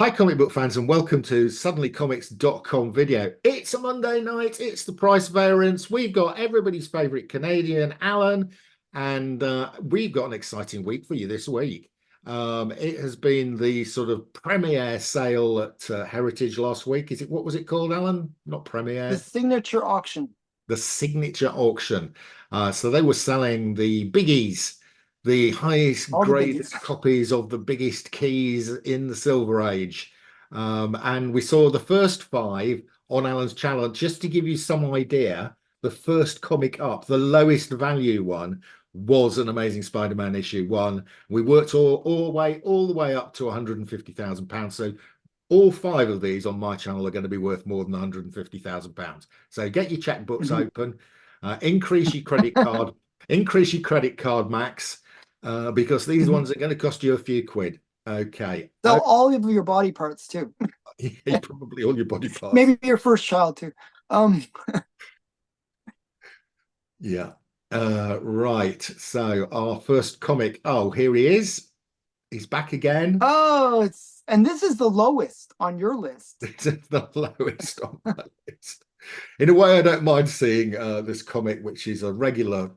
Hi, comic book fans, and welcome to suddenlycomics.com video. It's a Monday night, it's the price variance. We've got everybody's favorite Canadian, Allan, and we've got an exciting week for you this week. It has been the sort of premiere sale at Heritage last week. What was it called, Allan? Not The premiere, signature auction. the signature auction. So they were selling the biggies, the highest All the graded biggies. copies of the biggest keys in the Silver Age. And we saw the first five on Alan's channel. Just to give you some idea, the first comic up, the lowest value one, was an Amazing Spider-Man issue one. We worked all the way up to £150,000. So all five of these on my channel are going to be worth more than £150,000. So get your checkbooks Mhm. open, increase your credit card, increase your credit card max, because these Mhm. ones are going to cost you a few quid. Okay. Sell all of your body parts too. Probably all your body parts. Maybe your first child too. Um, Yeah. Right. So our first comic. Oh, here he is. He's back again. and this is the lowest on your list. This is the lowest on my list. In a way, I don't mind seeing this comic, which is a regular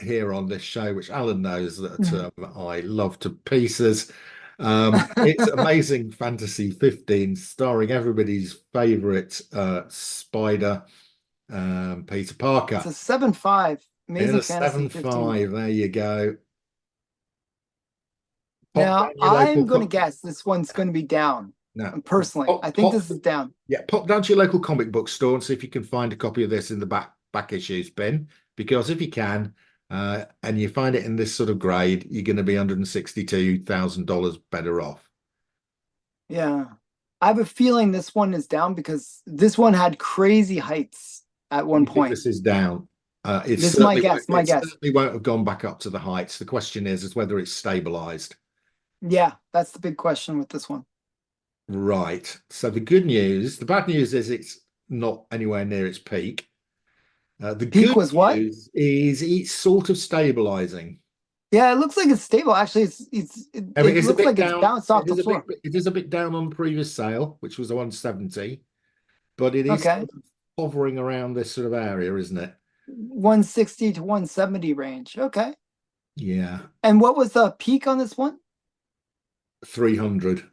here on this show, which Alan knows that Mhm. I love to pieces. It's Amazing Fantasy 15, starring everybody's favorite spider, Peter It's Parker. a 7.5, In Amazing a Fantasy 15. 7.5, there you go. Pop down Now, your local I'm going to co guess this one's going to be down. no, Personally, I pop, think pop, this is down. yeah, pop down to your local comic book store and see if you can find a copy of this in the back issues bin. Because if you can, and you find it in this sort of grade, you're going to be $162,000 better off. Yeah. I have a feeling this one is down because this one had crazy heights at one You think point. this is down? This is my guess, my it guess. certainly won't have gone back up to the heights. The question is whether it's stabilized. Yeah, that's the big question with this one. Right. So the good news, the bad news is it's not anywhere near its peak. The Peak good was what? news is it's sort of stabilizing. Yeah, it looks like it's stable. Actually, I mean, it it's a looks bit like it's down. bounced off the floor. It is a bit down on the previous sale, which was 170, but it is Okay. sort of hovering around this sort of area, isn't it? 160 to 170 range. Okay. Yeah, And what was the peak on this one? 300.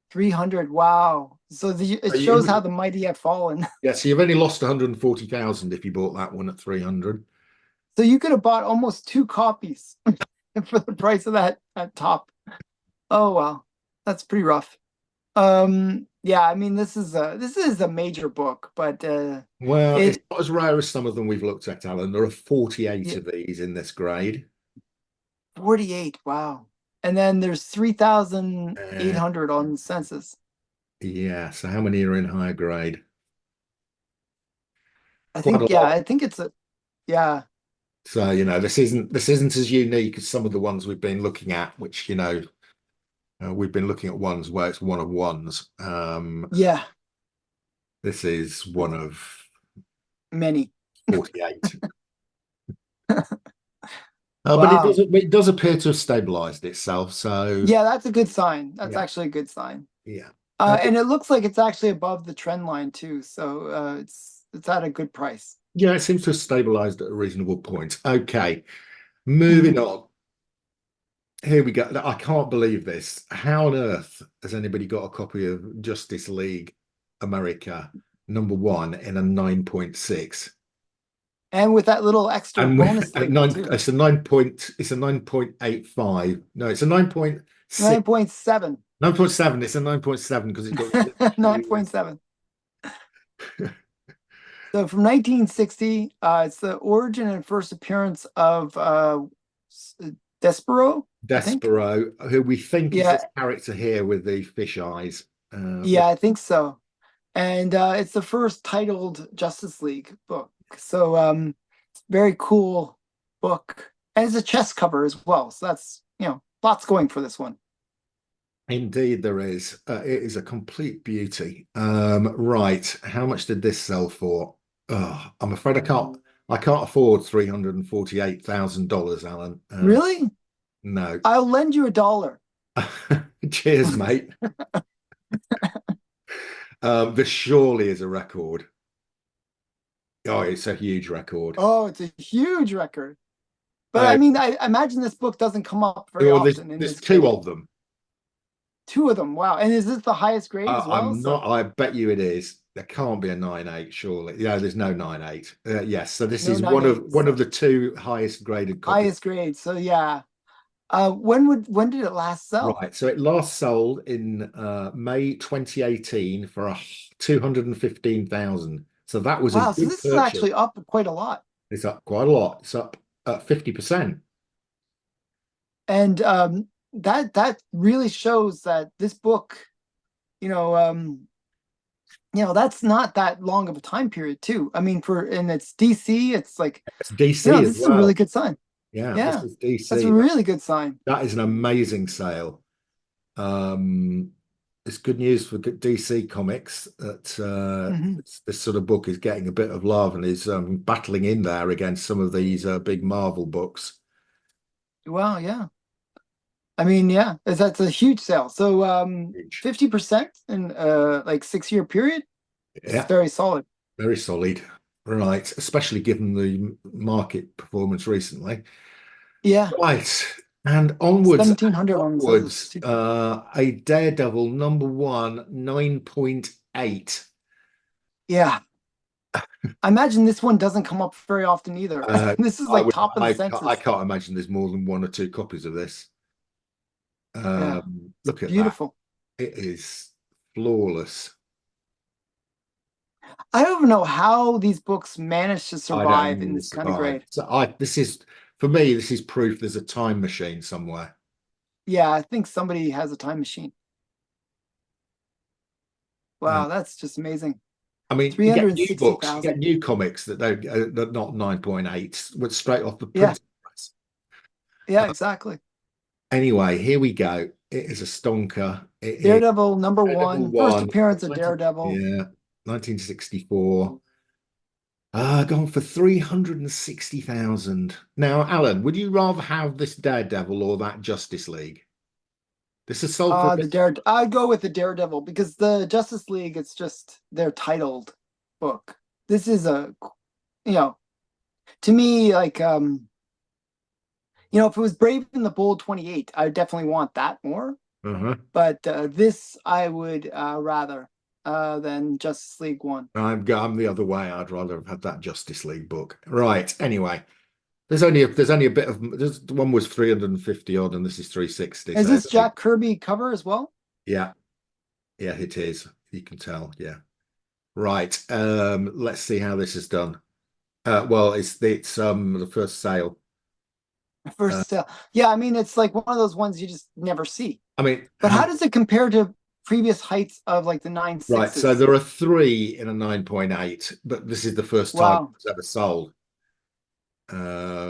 300. Wow. So So it shows how the mighty have fallen. yeah, so you've only lost 140,000 if you bought that one at 300. So you could have bought almost two copies for the price of that top. Oh wow. That's pretty rough. Yeah, I mean this is a major book, but Well, it's it not as rare as some of them we've looked at, Alan. There are 48 yeah, of these in this grade. 48. Wow. And then there's Uh, 3,800 on the census. yeah, so how many are in higher grade? I Quite a think, yeah, lot. I think it's a, yeah, So, this isn't as unique as some of the ones we've been looking at, which, we've been looking at ones where it's one of ones. yeah, This is one of many. 48. But Wow. it does appear to have stabilized itself. So Yeah, that's a good sign. That's yeah, actually a good sign. yeah. And it looks like it's actually above the trend line too. So it's at a good price. Yeah, it seems to have stabilized at a reasonable point. Okay, moving Mhm. on. Here we go. I can't believe this. How on earth has anybody got a copy of Justice League America #1 in a 9.6? And with that little extra And with bonus a label nine, too. it's a 9.85. No, it's a 9.6. 9.7. 9.7. It's a 9.7 because it's got 9.7. So from 1960, it's the origin and first appearance of Despero, I think. Despero, who we think is Yeah, this character here with the fish eyes. yeah, I think so. And it's the first titled Justice League book. So very cool book. And it's a chest cover as well. So that's, lots going for this one. Indeed, there is. It is a complete beauty. Right, how much did this sell for? Oh, I'm afraid I can't. I can't afford $348,000, Alan. Really? No. I'll lend you $1. Cheers, mate. This surely is a record. Oh, it's a huge record. Oh, it's a huge record. But I Uh, mean, I imagine this book doesn't come up very well, there's often in there's this two grade. of them. Two of them. Wow. And is this the highest grade as well? I'm So not. I bet you it is. There can't be a 9.8, surely. Yeah, there's no 9.8. Yes, so this no is nine eight. one of So the two highest graded copies. highest grade. So yeah. When did it last sell? Right. So it last sold in May 2018 for 215,000. So that was a Wow. So good this is purchase. actually up quite a lot. It's up quite a lot. It's up 50%. And that really shows that this book, you know, that's not that long of a time period too. I mean, for and it's DC, it's like, It's DC as this is a really well. good sign. Yeah, this Yeah, is that's a DC. really good sign. That is an amazing sale. Um, it's good news for DC Comics that Hmm. this sort of book is getting a bit of love and is battling in there against some of these big Marvel books. Wow, yeah. I mean, yeah, that's a huge sale. So Huge. 50% in like 6 year period. It's Yeah, very solid. very solid. Right, especially given the market performance recently. Yeah. Right, and onwards and 1700 one says it's upwards. A Daredevil number one, 9.8. yeah. I imagine this one doesn't come up very often either. Uh, This is I like would, top of the I census. can't imagine there's more than one or two copies of this. Yeah. It's Look at that. beautiful. It is flawless. I don't even know how these books manage to I don't survive know in who this kind of survived. grade. So this is for me, this is proof there's a time machine somewhere. Yeah, I think somebody has a time machine. Uh, Wow, that's just amazing. I mean, you get new books, you get 360,000. new comics that don't that not 9.8, but straight off the Yeah, printing press. yeah, exactly. Anyway, here we go. It is a stonker. It is Daredevil number Daredevil one, first one, appearance of 19, Daredevil. yeah, 1964. Gone for 360,000. Now, Alan, would you rather have this Daredevil or that Justice League? This is sold for a bit. I'd go with the Daredevil because the Justice League, it's just their titled book. This is you know, to me, like if it was Brave and the Bold 28, I would definitely want that more. Uh-huh. But this I would rather than Justice League one. I'm the other way. I'd rather have had that Justice League book. Right. Anyway, there's only a bit of this one was 350 odd and this is 360. Is So this Jack Kirby cover as well? yeah, yeah, it is. You can tell. Yeah. Right. Let's see how this is done. Well, it's the first sale. Uh, First sale. Yeah, I mean it's like one of those ones you just never see. I mean, But how does it compare to previous heights of like the nine right. So sixes? there are three in a 9.8, but this is the first time Wow. it's ever sold.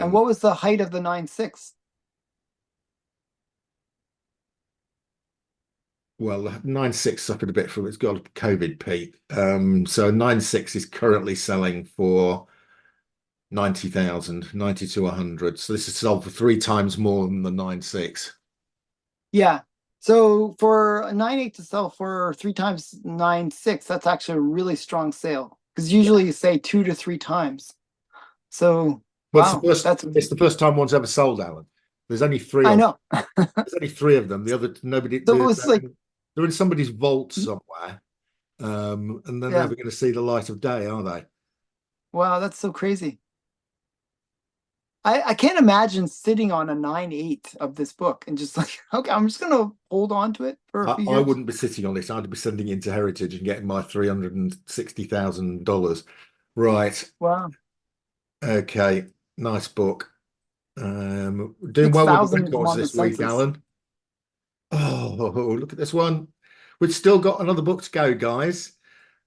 And Um, what was the height of the 9.6? well, 9.6 suffered a bit from it's got a COVID peak. So 9.6 is currently selling for 90,000, 90 to 100. So this is sold for three times more than the 9.6. Yeah. So for a 9.8 to sell for three times 9.6, that's actually a really strong sale. Because Yeah. usually you say 2 to 3 times. So Well, wow, that's it's the first time one's ever sold, Alan. There's only three I of know. there's only three of them. The other nobody So it was like, they're in somebody's vault somewhere. And they're yeah, never going to see the light of day, are they? wow, that's so crazy. I can't imagine sitting on a 9.8 of this book and just like, okay, I'm just gonna hold on to it for a few I years. wouldn't be sitting on this. I'd be sending it to Heritage and getting my $360,000. Right. Wow. Okay. Nice book. Doing well with the 6,000 records on the this week, census. Alan. Oh, look at this one. We've still got another book to go, guys.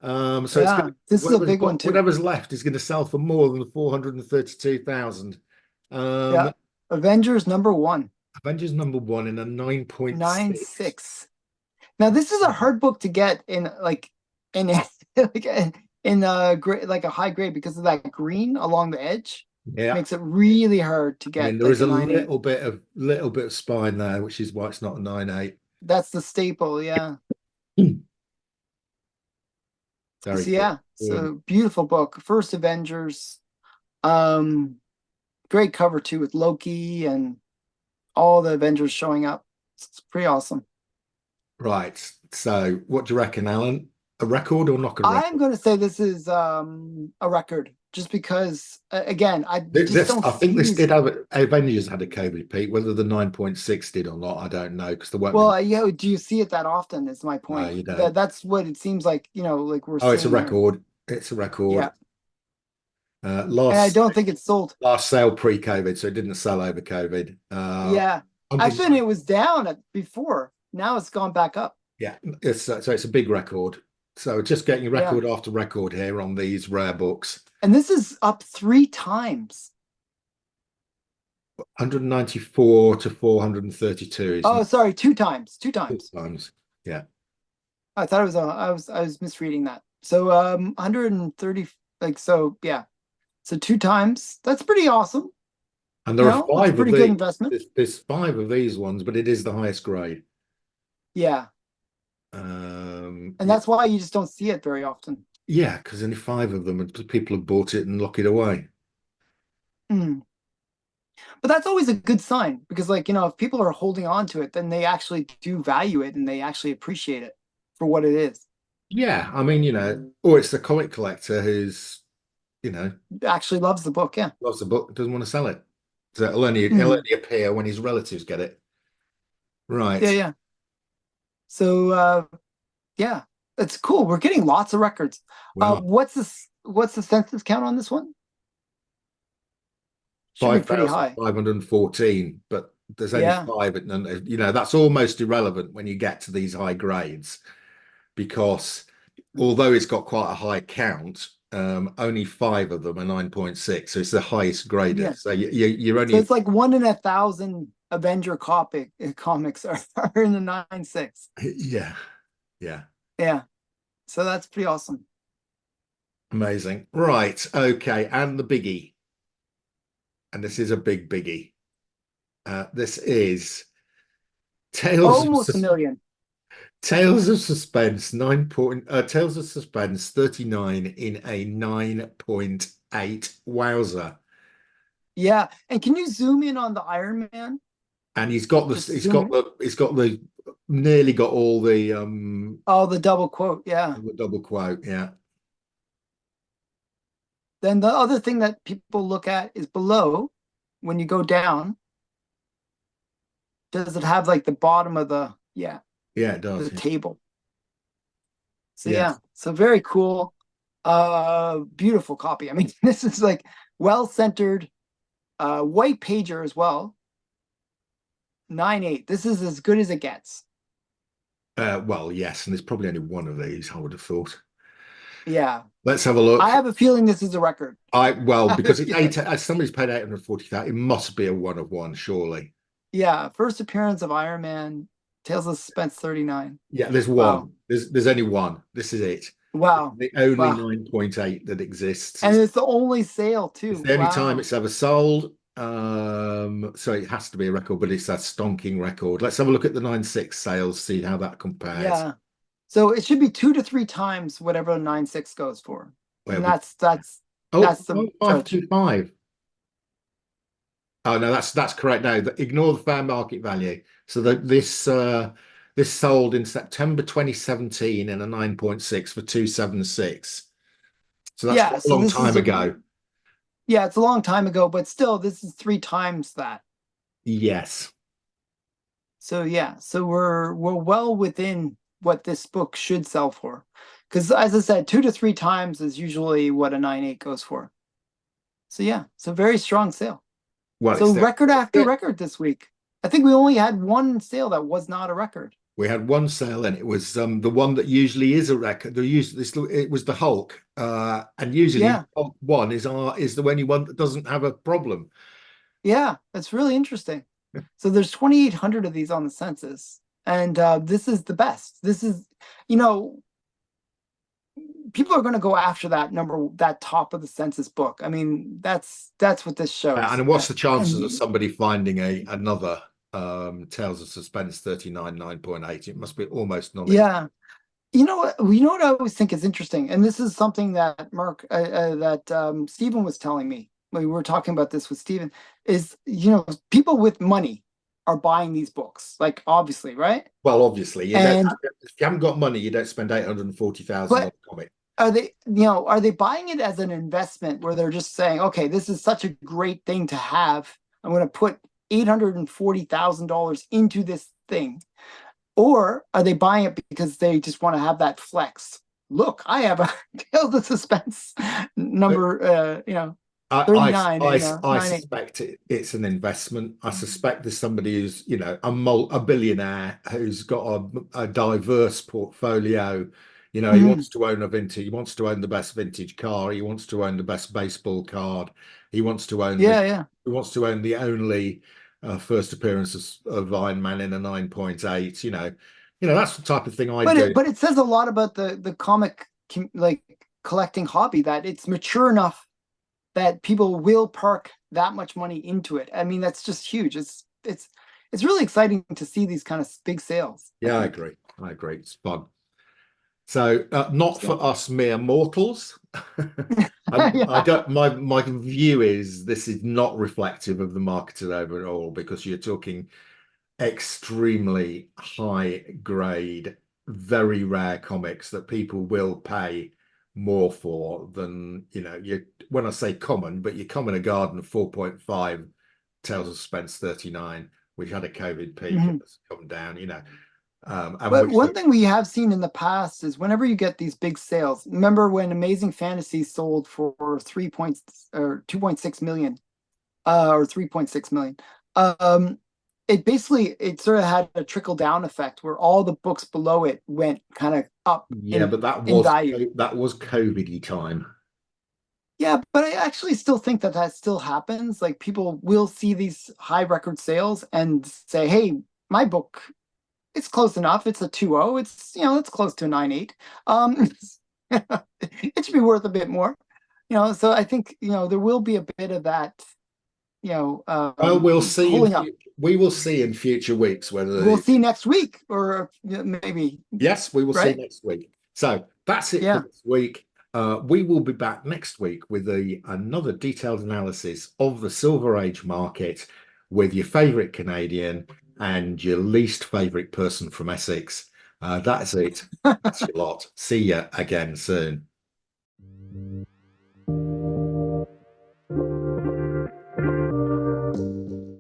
So it's Yeah, going to this is a big one too. whatever's left is going to sell for more than 432,000. Yeah. Um, Avengers number one, Avengers number one in a 9.6. 9.6. Now this is a hard book to get in like in a grade like a high grade because of that green along the edge. Yeah. Makes it really hard to I mean, get there like is a a 9.8. little bit of spine there, which is why it's not a 9.8. That's the staple, yeah. Very So cool. yeah, so beautiful book. First Avengers. Um, Great cover too with Loki and all the Avengers showing up. It's pretty awesome. Right. So, what do you reckon, Alan? A record or not a I'm record? going to say this is a record, just because again, I just This, don't I think see this these. did have Avengers had a COVID peak. Whether the 9.6 did or not, I don't know because there weren't many. Well, yeah, do you see it that often? Is my No, point. you don't. That's what it seems like. Like we're Oh, it's a seeing here. record. It's a record. Yeah, Uh, and I last don't think it's sold. last sale pre-COVID, so it didn't sell over COVID. Yeah, I've been. It was down before. Now it's gone back up. Yeah, so it's a big record. So just getting Yeah, record after record here on these rare books. and this is up 3 times. 194 to 432 is Oh, sorry, 2 times. Two two times. times. Yeah. I thought it was. I was misreading that. So 130. Like so. Yeah. So 2 times. That's pretty awesome. And there are That's a five of pretty good these. investment. There's five of these ones, but it is the highest grade. Yeah, and Yeah, that's why you just don't see it very often. yeah, because only five of them, and people have bought it and lock it away. Mm. But that's always a good sign because, like, if people are holding on to it, then they actually do value it and they actually appreciate it for what it is. Yeah, I mean, or it's the comic collector who's, you know, Actually loves the book. Yeah. loves the book, doesn't want to sell it. So it'll Mm. only appear when his relatives get it. Yeah. Right. Yeah. So, yeah, it's cool. We're getting lots of records. Well, What's this? What's the census count on this one? Should be pretty high. 5,514, but there's only Yeah. five. And, that's almost irrelevant when you get to these high grades because although it's got quite a high count, only five of them are 9.6. So it's the highest graded. Yeah. So you're So only, it's like 1 in 1,000 Avenger comics are in the 9.6. yeah, yeah. Yeah. So that's pretty awesome. Amazing. Right. Okay. And the biggie. And this is a big biggie. This is Tales of Almost a million. Tales of Suspense Tales of Suspense 39 in a 9.8. Wowzer. Yeah. And can you zoom in on the Iron Man? And he's got Just zoom in. he's got the nearly got all Oh, the double quote. Yeah. the double quote. Yeah. Then the other thing that people look at is below when you go down. Does it have like the bottom of Yeah, it does. the table? So Yeah. yeah, so very cool. Beautiful copy. I mean, this is like well centered, white pager as well. 9.8. This is as good as it gets. Well, yes, and there's probably only one of these, I would have thought. Yeah. Let's have a I look. have a feeling this is a record. Because it's eight, somebody's paid 840,000, it must be a one of one, surely. Yeah, first appearance of Iron Man, Tales of Suspense 39. Yeah, there's Wow. one. There's only one. This is it. Wow. The only Wow. 9.8 that exists. And it's the only sale It's too. the only time Wow. it's ever sold. So it has to be a record, but it's a stonking record. Let's have a look at the 9.6 sales, see how that compares. Yeah. So it should be 2 to 3 times whatever 9.6 goes for. Where And we that's the judge. 525. Oh no, that's correct. No, ignore the fair market value. So this sold in September 2017 in a 9.6 for 276. So that's Yeah, quite a so long this is time a ago. yeah, it's a long time ago, but still this is 3 times that. Yes. So yeah, so we're well within what this book should sell for. Because as I said, 2 to 3 times is usually what a 9.8 goes for. So yeah, it's a very strong sale. Well, So it's there. record after record this week. I think we only had one sale that was not a record. We had one sale, and it was the one that usually is a record. It was the Hulk, and usually Yeah, Hulk one is the only one that doesn't have a problem. yeah, that's really interesting. So there's 2,800 of these on the census, and this is the best. This is, you know, people are going to go after that number, that top of the census book. I mean, that's what this shows. And what's the chances of And somebody finding another Tales of Suspense 39 9.8? It must be almost yeah, non-existent. You know what I always think is interesting, and this is something that Stephen was telling me when we were talking about this with Stephen, is people with money are buying these books, like obviously, right? Well, obviously, you don't. And If you haven't got money, you don't spend 840,000 on but a comic. are they buying it as an investment where they're just saying, okay, this is such a great thing to have. I'm going to put $840,000 into this thing. Or are they buying it because they just want to have that flex? Look, I have a Tales of Suspense number, I, 39 I, in I 9.8. suspect it's an investment. I suspect there's somebody who's, a billionaire who's got a diverse portfolio. He Mm-hmm. wants to own a vintage, he wants to own the best vintage car, he wants to own the best baseball card, he wants to own Yeah, yeah. he wants to own the only first appearance of Iron Man in a 9.8. That's the type of thing I But do. it says a lot about the comic like collecting hobby, that it's mature enough that people will park that much money into it. I mean, that's just huge. It's really exciting to see these kind of big sales, I Yeah, I think. agree. I agree. It's fun. So, not for So us mere mortals. I yeah. don't. My view is this is not reflective of the market overall, because you're talking extremely high grade, very rare comics that people will pay more for than you. When I say common, but your common a garden of 4.5, Tales of Suspense 39, which had a COVID peak and Mhm. has come down. And But which one thing we have seen in the past is whenever you get these big sales, remember when Amazing Fantasy sold for 2.6 million, or 3.6 million. Um, it sort of had a trickle down effect where all the books below it went kind of up Yeah, in but value. that was COVID-y time. Yeah, but I actually still think that still happens. Like people will see these high record sales and say, "Hey, my book, it's close enough. It's a 2.0. It's close to a 9.8. It should be worth a bit more." So I think, there will be a bit of that, Well, pulling up. we will see in future weeks whether We'll see next week, or maybe, yes, we will see right? next week. So that's it for Yeah. this week. We will be back next week with another detailed analysis of the Silver Age market with your favorite Canadian and your least favorite person from Essex. That's it. That's your lot. See you again soon.